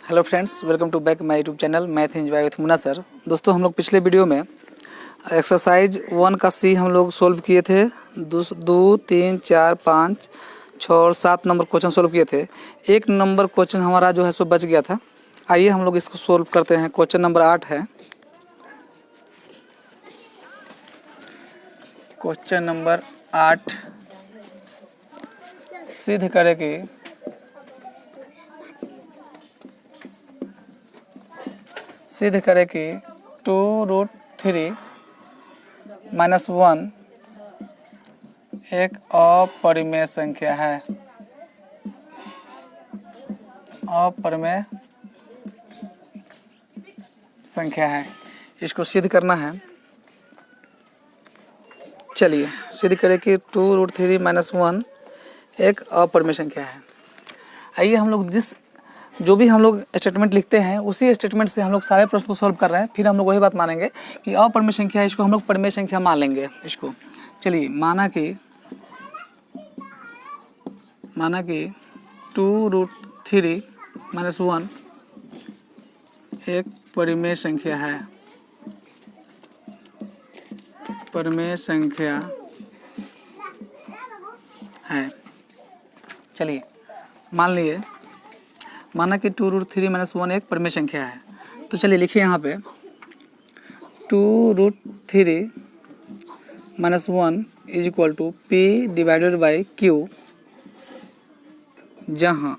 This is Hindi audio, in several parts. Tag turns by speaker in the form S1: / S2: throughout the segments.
S1: Hello friends, welcome to back my YouTube channel math enjoy with Munna sir. दोस्तों, हम लोग पिछले वीडियो में एक्सरसाइज 1 का सी हम लोग सोल्व किए थे। 2, 3, 4, 5, 6 और 7 नंबर क्वेश्चन सोल्व किए थे। 1 नंबर क्वेश्चन हमारा जो है सो बच गया था। आइए हम लोग इसको सोल्व करते हैं। क्वेश्चन नंबर 8 है। क्वेश्चन नंबर 8 सिद्ध करे कि टू रूट थ्री माइनस 1 एक अपरिमेय संख्या है। अपरिमेय संख्या है, इसको सिद्ध करना है। चलिए सिद्ध करें कि टू रूट थ्री माइनस 1 एक अपरिमेय संख्या है। आइए हम लोग जो भी हम लोग स्टेटमेंट लिखते हैं उसी स्टेटमेंट से हम लोग सारे प्रश्न को सॉल्व कर रहे हैं। फिर हम लोग वही बात मानेंगे कि अपरिमेय संख्या है, इसको हम लोग परिमेय संख्या मान लेंगे इसको। चलिए माना कि टू रूट थ्री माइनस 1 एक परिमेय संख्या है। परिमेय संख्या है। चलिए माना कि टू रूट थ्री माइनस 1 एक परिमेय संख्या है। तो चलिए लिखिए यहाँ पे two root three minus 1 is equal to p divided by q, जहाँ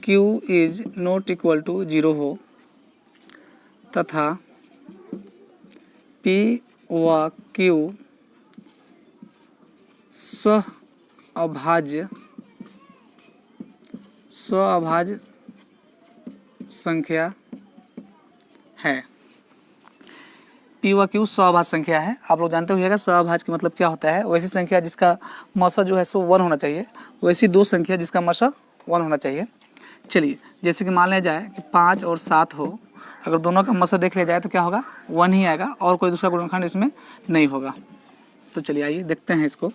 S1: q is not equal to 0 हो तथा पी व क्यू स्वअभाज्य संख्या है। पी व क्यू स्वअभाज्य संख्या है। आप लोग जानते होइएगा स्वअभाज्य का मतलब क्या होता है। वैसी संख्या जिसका मसा जो है सो 1 होना चाहिए, वैसी दो संख्या जिसका मसा 1 होना चाहिए। चलिए जैसे कि मान लिया जाए कि 5 और 7 हो, अगर दोनों का मसा देख लिया जाए तो क्या होगा, 1 ही आएगा और कोई दूसरा गुणनखंड इसमें नहीं होगा। तो चलिए आइए देखते हैं इसको।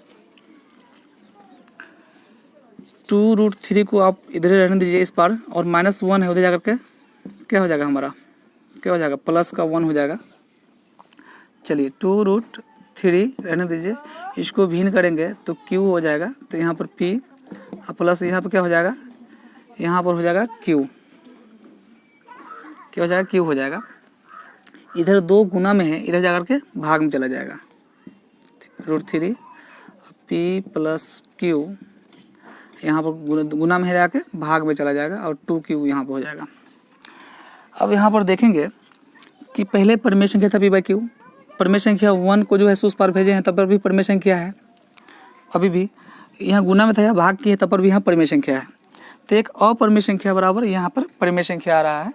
S1: टू रूट थ्री को आप इधर रहने दीजिए इस पार, और माइनस 1 है उधर जाकर के क्या हो जाएगा हमारा, क्या हो जाएगा, प्लस का 1 हो जाएगा। चलिए टू रूट थ्री रहने दीजिए, इसको भिन्न करेंगे तो क्यू हो जाएगा। तो यहाँ पर पी और प्लस यहाँ पर क्या हो जाएगा, यहाँ पर हो जाएगा क्यू। क्या हो जाएगा, क्यू हो जाएगा। इधर 2 गुना में है, इधर जाकर के भाग में चला जाएगा। Root three P plus Q यहाँ पर गुना में है, जाके भाग में चला जाएगा और 2q यहाँ पर हो जाएगा। अब यहाँ पर देखेंगे कि पहले परिमेय संख्या था p बाई क्यू। परिमेय संख्या 1 को जो है उस पार भेजे हैं तब पर भी परिमेय संख्या है। अभी भी यहाँ गुना में था या भाग की है तब पर भी यहाँ परिमेय संख्या है। तो एक अपरिमेय संख्या बराबर यहाँ पर परिमेय संख्या आ रहा है।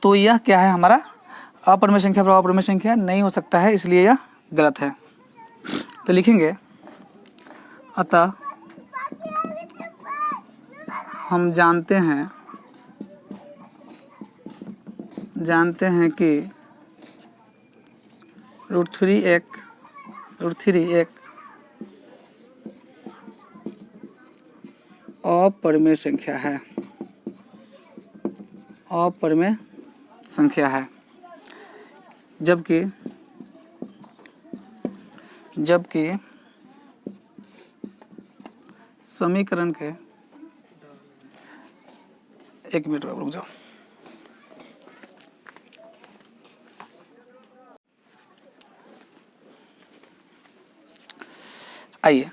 S1: तो यह क्या है, हमारा अपरिमेय संख्या बराबर परिमेय संख्या नहीं हो सकता है, इसलिए यह गलत है। तो लिखेंगे अतः हम जानते हैं कि रूट थ्री एक अपरिमेय संख्या है। अपरिमेय संख्या है, जबकि समीकरण के, एक मिनट रुक जाओ। आइए,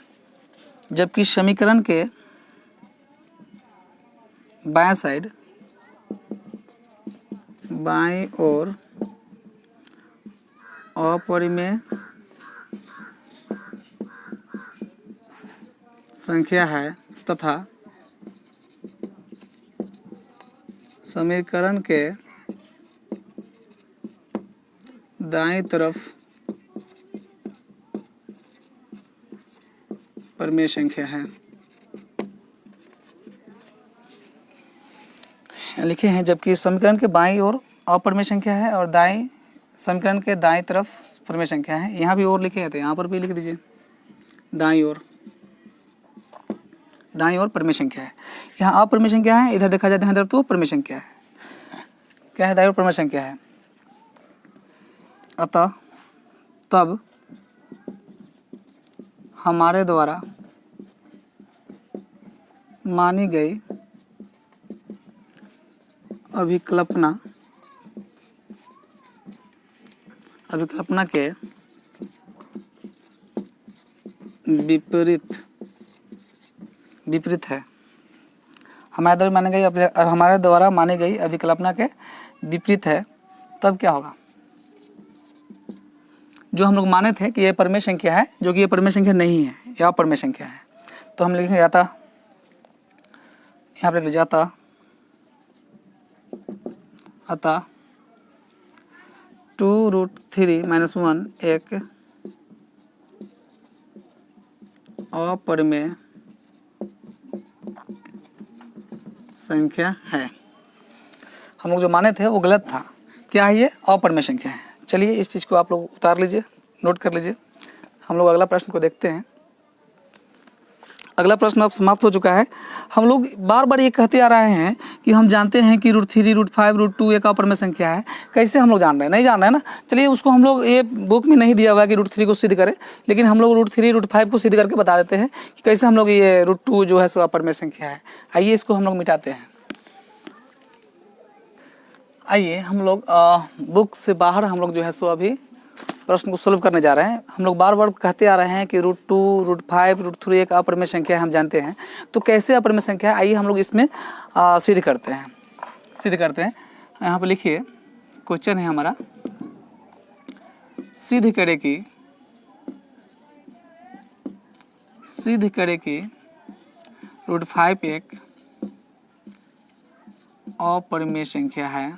S1: जबकि समीकरण के बाएं साइड, बाईं ओर अपरिमेय संख्या है तथा समीकरण के दाईं तरफ परिमेय संख्या है। लिखे हैं जबकि समीकरण के बाईं ओर अपरिमेय संख्या है और समीकरण के दाईं तरफ परिमेय संख्या है। यहाँ भी और लिखे हैं तो यहाँ पर भी लिख दीजिए दाईं ओर। दाईं ओर परिमेय संख्या है। यहाँ अपरिमेय संख्या है, इधर देखा जाता है इधर तो परिमेय संख्या है। क्या है? दाईं ओर परिमेय संख्या है। अतः तब हमारे द्वारा मानी गई अभिकल्पना के विपरीत है। हमारे द्वारा मानी गई अभिकल्पना के विपरीत है, तब क्या होगा? जो हम लोग माने थे कि ये परिमेय संख्या है, जो कि ये परिमेय संख्या नहीं है, यह अपरिमेय संख्या है, तो हम लिखेंगे जाता, यहाँ पर लिख जाता अतः 2√3 - 1 एक अपरिमेय संख्या है। हम लोग जो माने थे वो गलत था। क्या है? ये अपरिमेय संख्या है। चलिए इस चीज़ को आप लोग उतार लीजिए, नोट कर लीजिए। हम लोग अगला प्रश्न को देखते हैं। अगला प्रश्न अब समाप्त हो चुका है। हम लोग बार बार ये कहते आ रहे हैं कि हम जानते हैं कि √3, √5, √2 एक अपरिमेय संख्या है। कैसे हम लोग जान रहे हैं? नहीं जान रहे हैं ना। चलिए उसको हम लोग, ये बुक में नहीं दिया हुआ है कि √3 को सिद्ध करें, लेकिन हम लोग √3, √5 को सिद्ध करके बता देते हैं कि कैसे हम लोग ये √2 जो है सो अपरिमेय संख्या है। आइए इसको हम लोग मिटाते हैं। आइए हम लोग बुक से बाहर हम लोग जो है सो अभी प्रश्न को सोल्व करने जा रहे हैं। हम लोग बार बार कहते आ रहे हैं कि √2, √5, √3 एक अपरिमेय संख्या है, हम जानते हैं। तो कैसे अपरिमेय संख्या है, आइए हम लोग इसमें सिद्ध करते हैं। यहाँ पर लिखिए, क्वेश्चन है हमारा, सिद्ध करे कि √5 एक अपरिमेय संख्या है,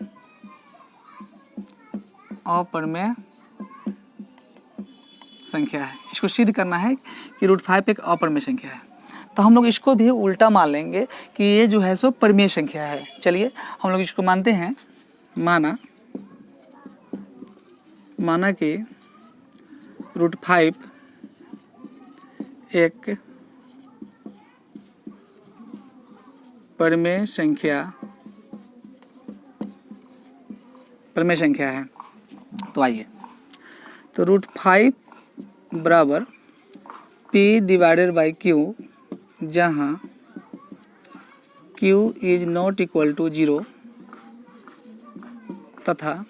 S1: अपरिमेय संख्या है। इसको सिद्ध करना है कि √5 एक अपरिमेय संख्या है। तो हम लोग इसको भी उल्टा मान लेंगे कि ये जो है सो परिमेय संख्या है। चलिए हम लोग इसको मानते हैं, माना कि √5 एक परिमेय संख्या है। तो आइए, तो √5 बराबर P/Q, जहाँ Q is not equal to 0 तथा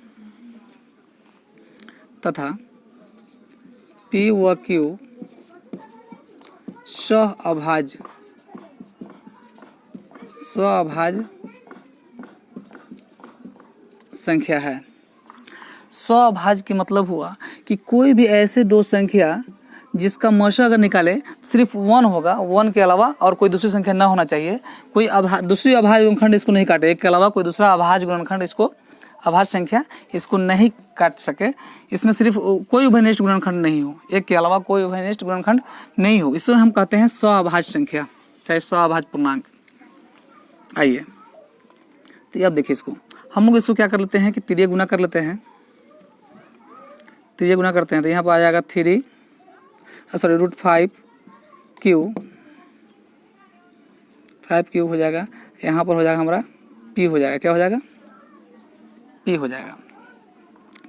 S1: P व Q स्वअभाज्य संख्या है। स्वअभाज्य की मतलब हुआ कि कोई भी ऐसे दो संख्या जिसका मशा अगर निकाले सिर्फ 1 होगा, 1 के अलावा और कोई दूसरी संख्या ना होना चाहिए। कोई दूसरी अभाज्य गुणनखंड इसको नहीं काटे, एक के अलावा कोई दूसरा अभाज्य गुणनखंड इसको, अभाज्य संख्या इसको नहीं काट सके। इसमें सिर्फ कोई उभयनिष्ठ गुणनखंड नहीं हो, एक के अलावा कोई उभयनिष्ठ गुणनखंड नहीं हो, इसको हम कहते हैं स्वअभाज्य संख्या, चाहे स्वअभाज्य पूर्णांक। आइए तो अब देखिए, इसको हम लोग इसको क्या कर लेते हैं कि तिर्यक गुना कर लेते हैं। तिर्यक गुना करते हैं तो यहाँ पर आ जाएगा √5Q, 5Q हो जाएगा। यहाँ पर हो जाएगा हमारा P हो जाएगा, क्या हो जाएगा? P हो जाएगा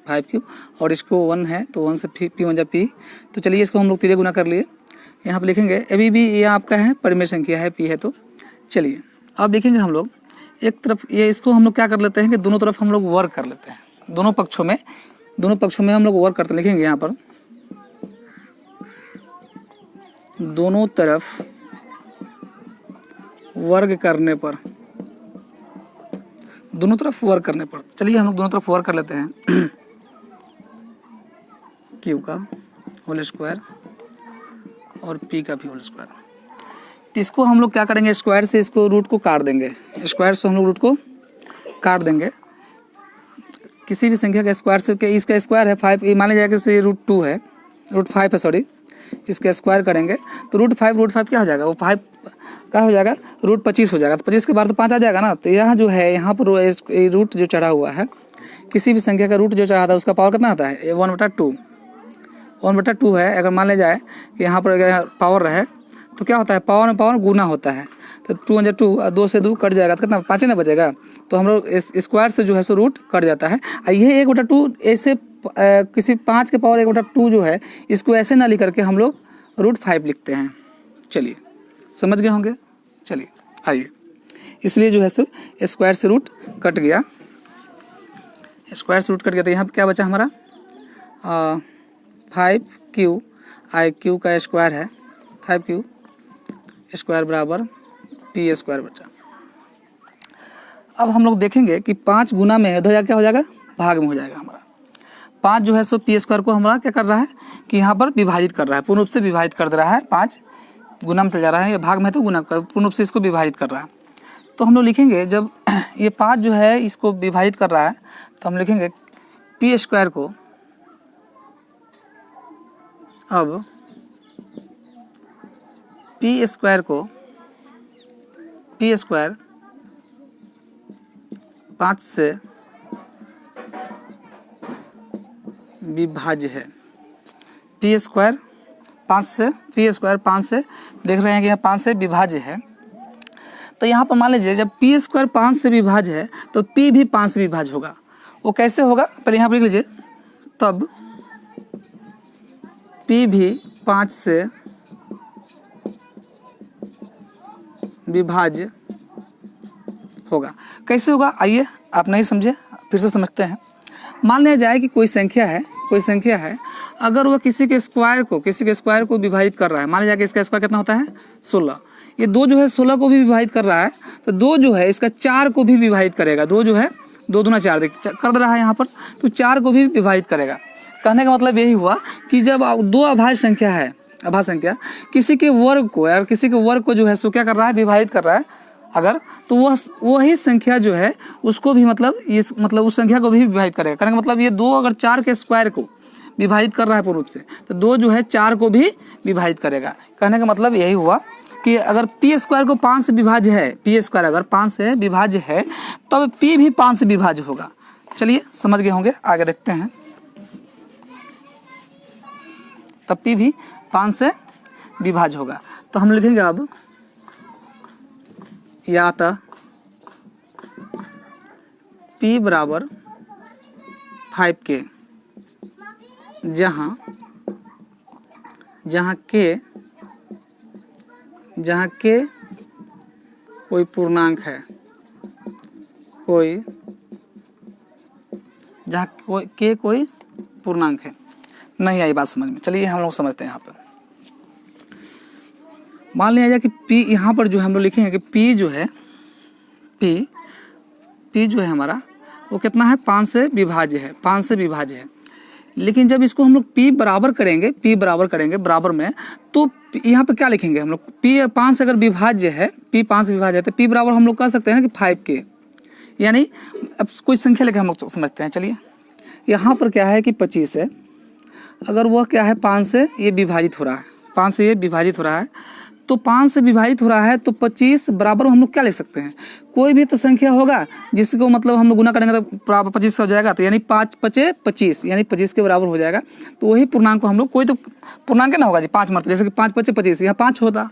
S1: 5Q, और इसको 1 है तो 1 से P हो जाए P। तो चलिए इसको हम लोग तिर्यक गुना कर लिए। यहाँ पर लिखेंगे, अभी भी ये आपका है परिमेय संख्या है, P है। तो चलिए अब देखेंगे हम लोग एक तरफ, ये इसको हम लोग क्या कर लेते हैं कि दोनों तरफ हम लोग वर्ग कर लेते हैं। दोनों पक्षों में हम लोग वर्ग करते, लिखेंगे यहाँ पर दोनों तरफ वर्ग करने पर, चलिए हम लोग दोनों तरफ वर्ग कर लेते हैं। Q का होल स्क्वायर और P का भी होल स्क्वायर। तो इसको हम लोग क्या करेंगे, स्क्वायर से इसको रूट को काट देंगे, स्क्वायर से हम लोग रूट को काट देंगे। किसी भी संख्या का स्क्वायर से, इसका स्क्वायर है 5, ये मान लीजिए कि √5 है, सॉरी, इसका स्क्वायर करेंगे तो √5 क्या हो जाएगा, वो 5 क्या हो जाएगा, √25 हो जाएगा। तो 25 के बाद तो 5 आ जाएगा ना। तो यहाँ जो है, यहाँ पर रूट जो चढ़ा हुआ है, किसी भी संख्या का रूट जो चढ़ा था उसका पावर कितना आता है, 1/2 है। अगर मान लिया जाए कि यहाँ पर अगर पावर रहे तो क्या होता है, पावर में पावर गुना होता है, तो 2 × 2, 2 से 2 कट जाएगा, तो कितना 5 ना बचेगा, तो हम लोग स्क्वायर से जो है सो रूट कट जाता है। ये 1/2 ऐसे किसी 5 के पावर 1/2 जो है इसको ऐसे ना लिख करके हम लोग √5 लिखते हैं। चलिए समझ गए होंगे। चलिए आइए, इसलिए जो है सो स्क्वायर से रूट कट गया, स्क्वायर से रूट कट गया, तो यहाँ पे क्या बचा हमारा 5q, q का स्क्वायर है 5q स्क्वायर बराबर p स्क्वायर बचा। अब हम लोग देखेंगे कि 5 गुना में इधर क्या हो जाएगा, भाग में हो जाएगा हमारा। 5 जो है सो p स्क्वायर को हमारा क्या कर रहा है कि यहाँ पर विभाजित कर रहा है, पूर्ण रूप से विभाजित कर दे रहा है। 5 गुना में चल जा रहा है, ये भाग में तो गुना कर, पूर्ण रूप से इसको विभाजित कर रहा है। तो हम लोग लिखेंगे जब ये 5 जो है इसको विभाजित कर रहा है, तो हम लिखेंगे p स्क्वायर को, अब p स्क्वायर को, p स्क्वायर 5 से विभाज्य है। p स्क्वायर 5 से, p स्क्वायर 5 से, देख रहे हैं कि यहाँ 5 से विभाज्य है। तो यहाँ पर मान लीजिए जब p स्क्वायर 5 से विभाज्य है तो p भी 5 से विभाज्य होगा। वो कैसे होगा, पहले यहाँ पर लिख लीजिए, तब p भी 5 से विभाज्य होगा। कैसे होगा, आइए आप नहीं समझे फिर से समझते हैं। मान लिया जाए कि कोई संख्या है, अगर वह किसी के स्क्वायर को विभाजित कर रहा है, मान लिया जाए कि इसका स्क्वायर कितना होता है 16, ये 2 जो है 16 को भी विभाजित कर रहा है, तो 2 जो है इसका 4 को भी विभाजित करेगा। 2 जो है 2 दूना 4 कर दे रहा है यहाँ पर, तो 4 को भी विभाजित करेगा। कहने का मतलब यही हुआ कि जब 2 अभाज्य संख्या है, अभाज्य संख्या किसी के वर्ग को जो है सो क्या कर रहा है, विभाजित कर रहा है अगर, तो वही संख्या जो है उसको भी मतलब उस संख्या को भी विभाजित करेगा। कहने का मतलब ये 2 अगर 4 के स्क्वायर को विभाजित कर रहा है पूर्ण रूप से, तो 2 जो है 4 को भी विभाजित करेगा। कहने का मतलब यही हुआ कि अगर p स्क्वायर को 5 से विभाज्य है, p स्क्वायर अगर 5 से विभाज्य है तब p भी 5 से विभाज्य होगा। चलिए समझ गए होंगे, आगे देखते हैं। तब p भी 5 से विभाज्य होगा, तो हम लिखेंगे अब या तो p बराबर 5k, जहाँ k कोई पूर्णांक है, k कोई पूर्णांक है। नहीं आई बात समझ में, चलिए हम लोग समझते हैं। यहाँ पर मान लिया जाए कि p यहाँ पर जो है हम लोग लिखेंगे कि p जो है हमारा वो कितना है, 5 से विभाज्य है। लेकिन जब इसको हम लोग p बराबर करेंगे बराबर में, तो यहाँ पे क्या लिखेंगे हम लोग, p 5 से अगर विभाज्य है, p 5 से विभाज्य है, तो p बराबर हम लोग कह सकते हैं ना कि 5k, यानी अब कोई संख्या लेके हम लोग समझते हैं। चलिए यहाँ पर क्या है कि 25 है, अगर वह क्या है 5 से ये विभाजित हो रहा है, 5 से ये विभाजित हो रहा है, तो 5 से विभाजित हो रहा है, तो 25 बराबर हम लोग क्या ले सकते हैं, कोई भी तो संख्या होगा जिसको मतलब हम लोग गुना करेंगे तो बराबर 25 हो जाएगा, तो यानी 5 × 5 = 25, यानी 25 के बराबर हो जाएगा। तो वही पूर्णांक को हम लोग, कोई तो पूर्णांक ना होगा जी 5 मरतबा, जैसे कि 5 × 5 = 25, यहाँ 5 होता,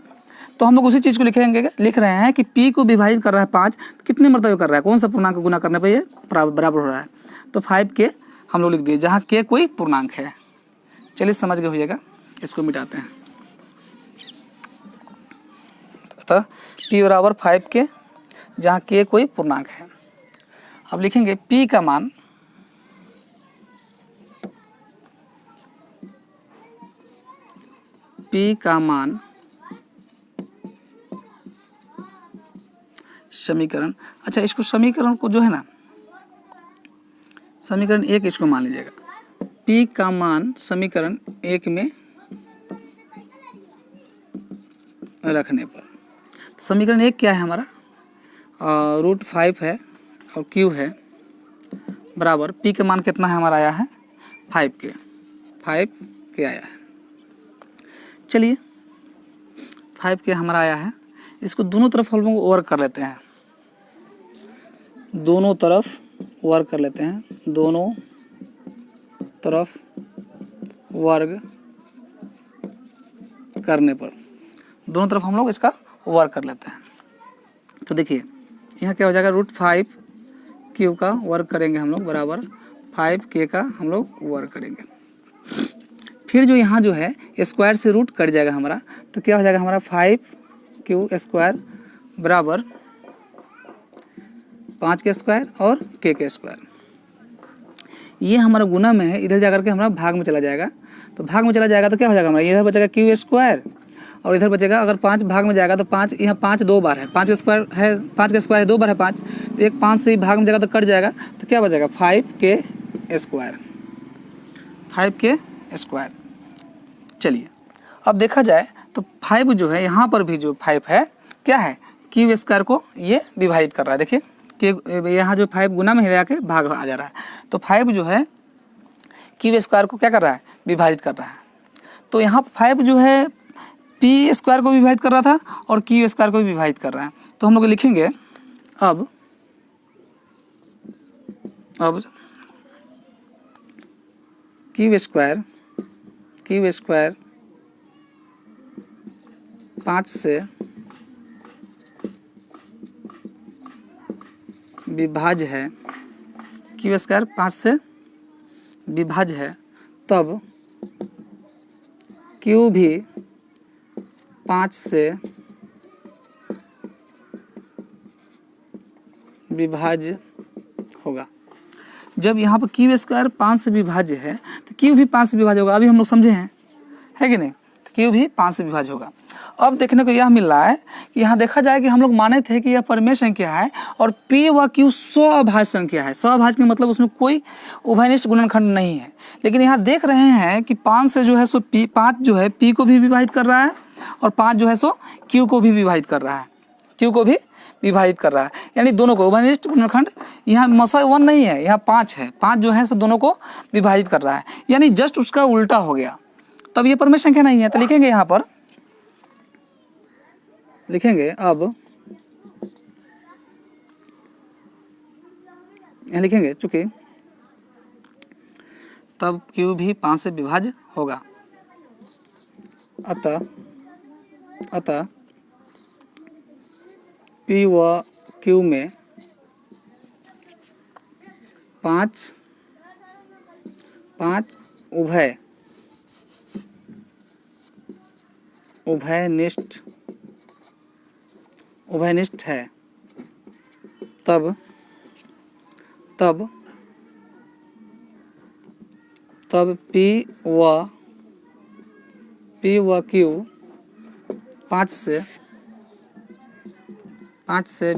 S1: तो हम लोग उसी चीज़ को लिख रहे हैं कि p को विभाजित कर रहा है 5, कितने मरतबे कर रहा है, कौन सा पूर्णांक को गुना करने पर ये बराबर हो रहा है, तो 5k हम लोग लिख दिए, जहाँ k कोई पूर्णांक है। चलिए समझ गए होइएगा, इसको मिटाते हैं। तो p बराबर 5k, जहाँ k कोई पूर्णांक है। अब लिखेंगे p का मान समीकरण, अच्छा इसको समीकरण को जो है ना, समीकरण 1 इसको मान लीजिएगा, p का मान समीकरण 1 में रखने पर, समीकरण 1 क्या है हमारा, √5 है और q है, बराबर p का मान कितना है हमारा आया है 5k आया है। चलिए 5k हमारा आया है, इसको दोनों तरफ हम लोग वर्क कर लेते हैं, दोनों तरफ वर्ग करने पर, दोनों तरफ हम लोग इसका वर्क कर लेते हैं। तो देखिए यहाँ क्या हो जाएगा, √5Q का वर्क करेंगे हम लोग बराबर 5K का हम लोग वर्क करेंगे। फिर जो यहाँ जो है स्क्वायर से रूट कट जाएगा हमारा, तो क्या हो जाएगा हमारा 5Q² बराबर 5K² और K²। ये हमारा गुना में है, इधर जाकर के हमारा भाग में चला जाएगा। तो भाग में चला जाएगा तो क्या हो जाएगा हमारा, इधर बचेगा Q² और इधर बचेगा, अगर 5 भाग में जाएगा तो 5, यहाँ 5 2 बार है, 5 है 2 बार है 5, तो एक 5 से ही भाग में जाएगा तो कट जाएगा, तो क्या बचेगा 5K²। चलिए अब देखा जाए तो 5 जो है यहाँ पर भी जो 5 है क्या है, Q² को ये विभाजित कर रहा है। देखिए कि यहाँ जो 5 गुना में हिला के भाग आ जा रहा है, तो 5 जो है Q² को क्या कर रहा है, विभाजित कर रहा है। तो यहाँ 5 जो है P² को विभाजित कर रहा था और Q² को भी विभाजित कर रहा है। तो हम लोग लिखेंगे अब Q² 5 से विभाज्य है, Q² 5 से विभाज्य है, तब Q भी 5 से विभाज्य होगा। जब यहाँ पर Q² 5 से विभाज्य है तो Q भी 5 से विभाज्य होगा। अभी हम लोग समझे हैं, है कि नहीं, तो Q भी 5 से विभाज्य होगा। अब देखने को यह मिल रहा है कि यहाँ देखा जाए कि हम लोग माने थे कि यह परिमेय संख्या है और P व Q स्वअभाज्य संख्या है। स्वअभाज्य का मतलब उसमें कोई उभयनिष्ठ गुणनखंड नहीं है। लेकिन यहाँ देख रहे हैं कि 5 से जो है सो 5 जो है P को भी विभाजित कर रहा है और 5 जो है सो Q को भी विभाजित कर रहा है, यानी दोनों को उभयनिष्ठ गुणनखंड, यहाँ मसा 1 नहीं है, यहाँ 5 है, 5 जो है सो दोनों को विभाजित कर रहा है, यानी जस्ट उसका उल्टा हो गया। तब ये परिमेय संख्या नहीं है। तो लिखेंगे यहाँ पर, लिखेंगे अब यहाँ लिखेंगे चूंकि तब Q भी 5 से विभाज्य होगा, अतः P व Q में 5 उभयनिष्ठ है, तब P व Q 5 से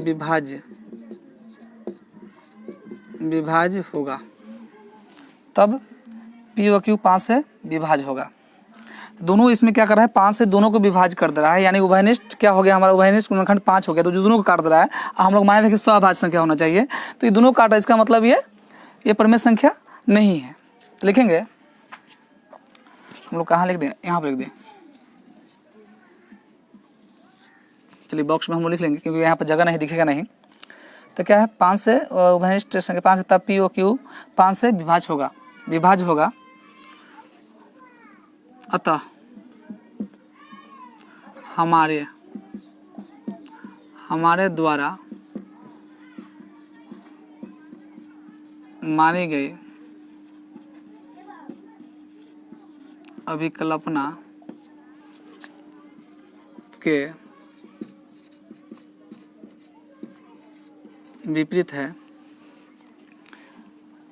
S1: विभाज्य होगा, तब P व Q 5 से विभाज्य होगा। दोनों इसमें क्या कर रहा है, 5 से दोनों को विभाज्य कर दे रहा है, यानी उभयनिष्ठ क्या हो गया हमारा, उभयनिष्ठ गुणनखंड 5 हो गया, तो जो दोनों को काट दे रहा है। हम लोग माने थे कि स्वअभाज्य संख्या होना चाहिए, तो ये दोनों काट रहा है, इसका मतलब ये परिमेय संख्या नहीं है। तो लिखेंगे हम लोग, कहाँ लिख दें, यहाँ पर लिख दें, चलिए बॉक्स में हम लोग लिख लेंगे क्योंकि यहाँ पर जगह नहीं दिखेगा नहीं। तो क्या है, 5 से उभयनिष्ठ संख्या 5 से, तब P व Q 5 से विभाज्य होगा, अतः हमारे द्वारा मानी गई अभिकल्पना के विपरीत है।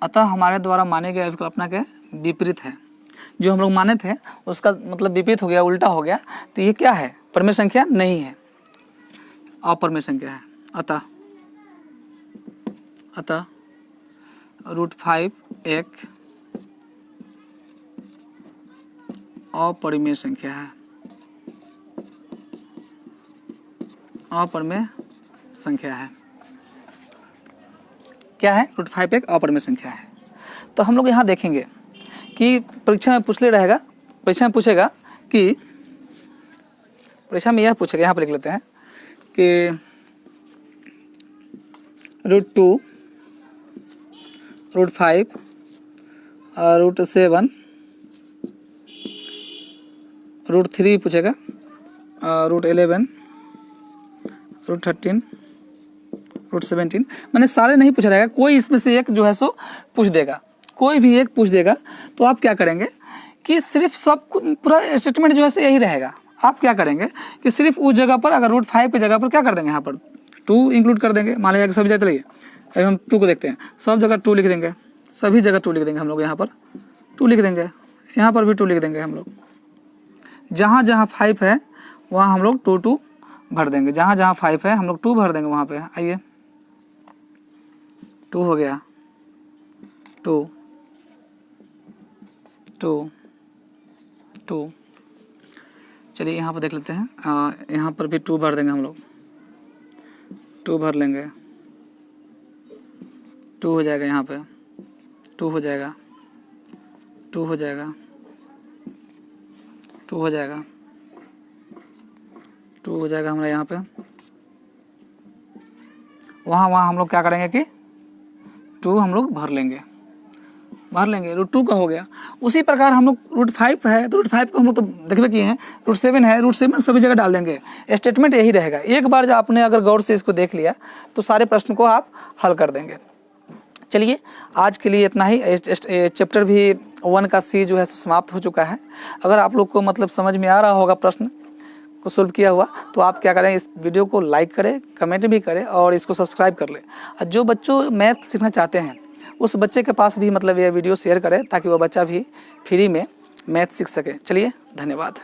S1: अतः हमारे द्वारा माने गए अभिकल्पना के विपरीत है। जो हम लोग माने थे उसका मतलब विपरीत हो गया, उल्टा हो गया, तो ये क्या है, परिमेय संख्या नहीं है, अपरिमेय संख्या है। अतः √5 एक अपरिमेय संख्या है, अपरिमेय संख्या है। क्या है, √5 एक अपरिमेय संख्या है। तो हम लोग यहाँ देखेंगे कि परीक्षा में पूछेगा कि परीक्षा में यह पूछेगा, यहाँ पर लिख लेते हैं कि √2 √5 और √7 √3 पूछेगा √11, √13, √17। मैंने सारे नहीं पूछ रहेगा, कोई इसमें से एक जो है सो पूछ देगा, कोई भी एक पूछ देगा। तो आप क्या करेंगे कि सिर्फ सब पूरा स्टेटमेंट जो है सो यही रहेगा। आप क्या करेंगे कि सिर्फ उस जगह पर अगर √5 की जगह पर क्या कर देंगे, यहाँ पर 2 इंक्लूड कर देंगे। मान लीजिए सभी जगह, चलिए अभी हम 2 को देखते हैं, सब जगह 2 लिख देंगे, सभी जगह 2 लिख देंगे हम लोग। यहाँ पर 2 लिख देंगे, यहाँ पर भी 2 लिख देंगे हम लोग। जहाँ जहाँ 5 है वहाँ हम लोग 2 भर देंगे, जहाँ जहाँ 5 है हम लोग 2 भर देंगे वहाँ पे। आइए 2 हो गया, 2 2 2। चलिए यहाँ पर देख लेते हैं, यहाँ पर भी 2 भर देंगे हम लोग, 2 भर लेंगे, 2 हो जाएगा, यहाँ पे 2 हो जाएगा, 2 हो जाएगा, 2 हो जाएगा, 2 हो जाएगा हमारा यहाँ पे। वहाँ हम लोग क्या करेंगे कि 2 हम लोग भर लेंगे, √2 का हो गया। उसी प्रकार हम लोग √5 है तो √5 को हम लोग तो देखबे किए हैं, √7 है, √7 सभी जगह डाल देंगे। स्टेटमेंट यही रहेगा। एक बार जब आपने अगर गौर से इसको देख लिया तो सारे प्रश्न को आप हल कर देंगे। चलिए आज के लिए इतना ही। चैप्टर भी 1 का C जो है समाप्त हो चुका है। अगर आप लोग को मतलब समझ में आ रहा होगा, प्रश्न को सोल्व किया हुआ, तो आप क्या करें, इस वीडियो को लाइक करें, कमेंट भी करें और इसको सब्सक्राइब कर लें। और जो बच्चों मैथ सीखना चाहते हैं उस बच्चे के पास भी मतलब यह वीडियो शेयर करें ताकि वो बच्चा भी फ्री में मैथ सीख सके। चलिए धन्यवाद।